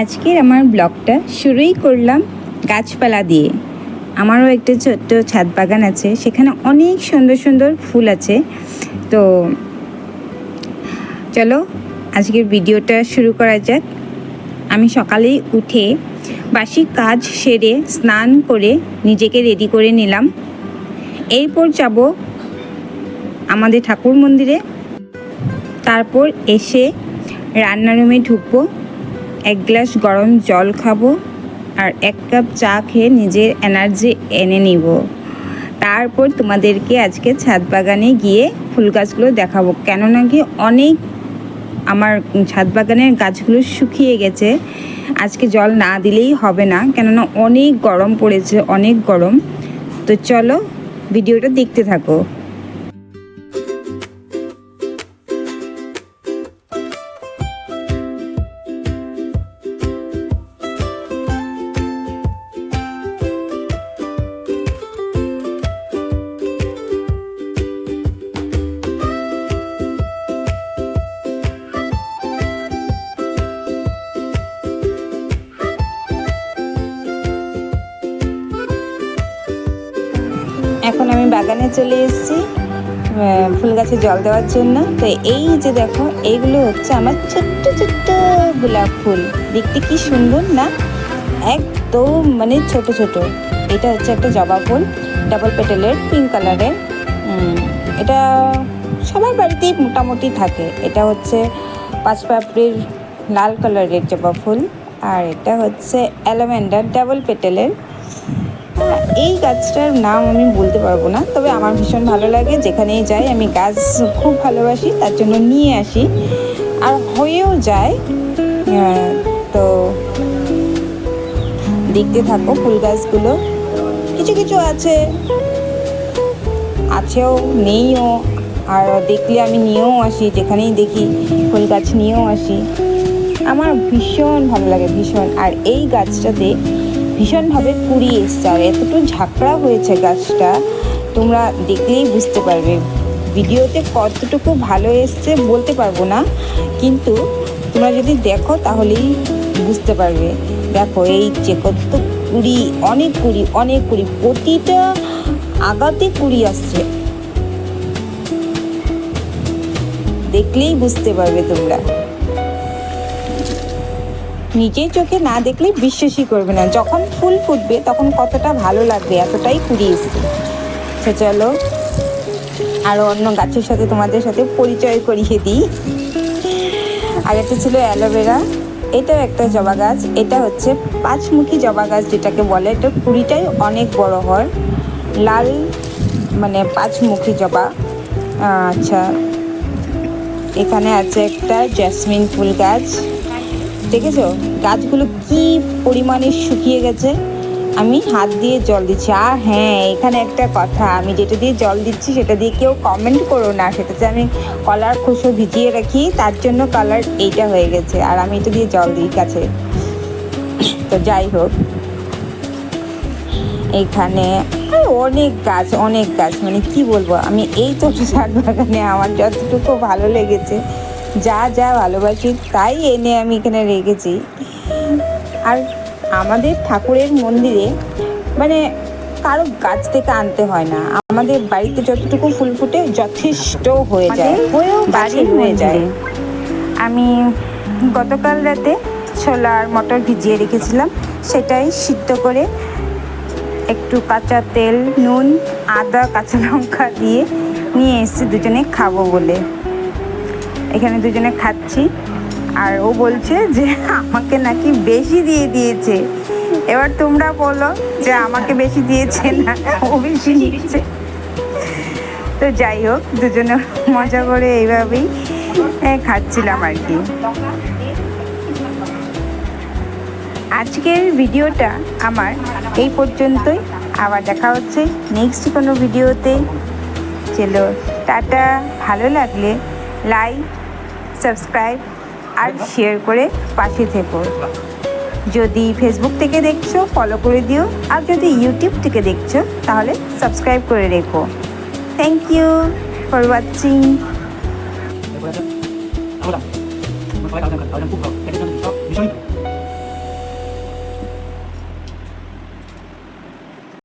আজকের আমার ব্লগটা শুরুই করলাম গাছপালা দিয়ে। আমারও একটা ছোট্ট ছাদ বাগান আছে, সেখানে অনেক সুন্দর সুন্দর ফুল আছে। তো চলো আজকের ভিডিওটা শুরু করা যাক। আমি সকালেই উঠে বাসি কাজ সেরে স্নান করে নিজেকে রেডি করে নিলাম। এরপর যাব আমাদের ঠাকুর মন্দিরে। তারপর এসে রান্নার রুমে ঢুকবো, এক গ্লাস গরম জল খাবো আর এক কাপ চা খেয়ে নিজের এনার্জি এনে নিব। তারপর তোমাদেরকে আজকে ছাদ বাগানে গিয়ে ফুল গাছগুলো দেখাবো, কেননা কি অনেক আমার ছাদ বাগানের গাছগুলো শুকিয়ে গেছে। আজকে জল না দিলেই হবে না, কেননা অনেক গরম পড়েছে, অনেক গরম। তো চলো ভিডিওটা দেখতে থাকো। এখন আমি বাগানে চলে এসেছি ফুল গাছে জল দেওয়ার জন্য। তো এই যে দেখো, এইগুলো হচ্ছে আমার ছোট্ট ছোট্ট গোলাপ ফুল। দেখতে কি সুন্দর না, একদম মানে ছোট ছোট। এটা হচ্ছে একটা জবা ফুল, ডাবল পেটেলের, পিঙ্ক কালারের। এটা সবার বাড়িতেই মোটামুটি থাকে। এটা হচ্ছে পাঁচ পাপড়ির লাল কালারের জবা ফুল, আর এটা হচ্ছে অ্যালাভেন্ডার ডাবল পেটেলের। এই গাছটার নাম আমি বলতে পারবো না, তবে আমার ভীষণ ভালো লাগে। যেখানেই যাই আমি গাছ খুব ভালোবাসি, তার জন্য নিয়ে আসি আর হয়েও যায়। তো দেখতে থাকো ফুল গাছগুলো। কিছু কিছু আছেও নেইও, আর দেখলে আমি নিয়েও আসি, যেখানেই দেখি ফুল গাছ নিয়েও আসি। আমার ভীষণ ভালো লাগে, ভীষণ। আর এই গাছটাতে ভীষণভাবে কুড়ি এসছে, আর এতটুকু ঝাঁকড়া হয়েছে গাছটা, তোমরা দেখলেই বুঝতে পারবে। ভিডিওতে কতটুকু ভালো এসছে বলতে পারবো না, কিন্তু তোমরা যদি দেখো তাহলেই বুঝতে পারবে। দেখো এই যে কত কুড়ি, অনেক কুড়ি, অনেক কুড়ি, প্রতিটা আগাতে কুড়ি আসছে, দেখলেই বুঝতে পারবে তোমরা। নিজের চোখে না দেখলে বিশ্বাসই করবে না। যখন ফুল ফুটবে তখন কতটা ভালো লাগবে, এতটাই কুড়ি এসছে। আচ্ছা চলো আরও অন্য গাছের সাথে তোমাদের সাথে পরিচয় করিয়ে দিই। আর এটা ছিল অ্যালোভেরা, এটাও একটা জবা গাছ। এটা হচ্ছে পাঁচমুখী জবা গাছ যেটাকে বলে। এটা কুড়িটাই অনেক বড় হয়, লাল মানে পাঁচমুখী জবা। আচ্ছা, এখানে আছে একটা জেসমিন ফুল গাছ। দেখেছো গাছগুলো কি পরিমাণে শুকিয়ে গেছে। আমি হাত দিয়ে জল দিচ্ছি। আর হ্যাঁ, এখানে একটা কথা, আমি যেটা দিয়ে জল দিচ্ছি সেটা দিয়ে কেউ কমেন্ট করো না। সেটাতে আমি কলার খোসা ভিজিয়ে রাখি, তার জন্য কালার এইটা হয়ে গেছে, আর আমি এটা দিয়ে জল দিই গাছে। তো যাই হোক, এখানে অনেক গাছ মানে কি বলবো আমি। এই তো ছাদ বাগানে আমার যতটুকু ভালো লেগেছে, যা যা ভালোবাসি তাই এনে আমি এখানে রেখেছি। আর আমাদের ঠাকুরের মন্দিরে মানে কারো গাছ থেকে আনতে হয় না, আমাদের বাড়িতে যতটুকু ফুল ফুটে যথেষ্ট হয়ে যায়, বাড়ি হয়ে যায়। আমি গতকাল রাতে ছোলা আর মটর ভিজিয়ে রেখেছিলাম, সেটাই সিদ্ধ করে একটু কাঁচা তেল, নুন, আদা, কাঁচা লঙ্কা দিয়ে নিয়ে এসেছি দুজনে খাবো বলে। এখানে দুজনে খাচ্ছি, আর ও বলছে যে আমাকে নাকি বেশি দিয়ে দিয়েছে। এবার তোমরা বলো যে আমাকে বেশি দিয়েছে না ও বেশি দিয়েছে। তো যাই হোক, দুজনে মজা করে এইভাবেই খাচ্ছিলাম আর কি। আজকের ভিডিওটা আমার এই পর্যন্তই। আবার দেখা হচ্ছে নেক্সট কোনো ভিডিওতে। চলো টাটা। ভালো লাগলে লাইক, সাবস্ক্রাইব আর শেয়ার করে পাশে থেকো। যদি ফেসবুক থেকে দেখছো ফলো করে দিও, আর যদি ইউটিউব থেকে দেখছো তাহলে সাবস্ক্রাইব করে রেখো। Thank you for watching.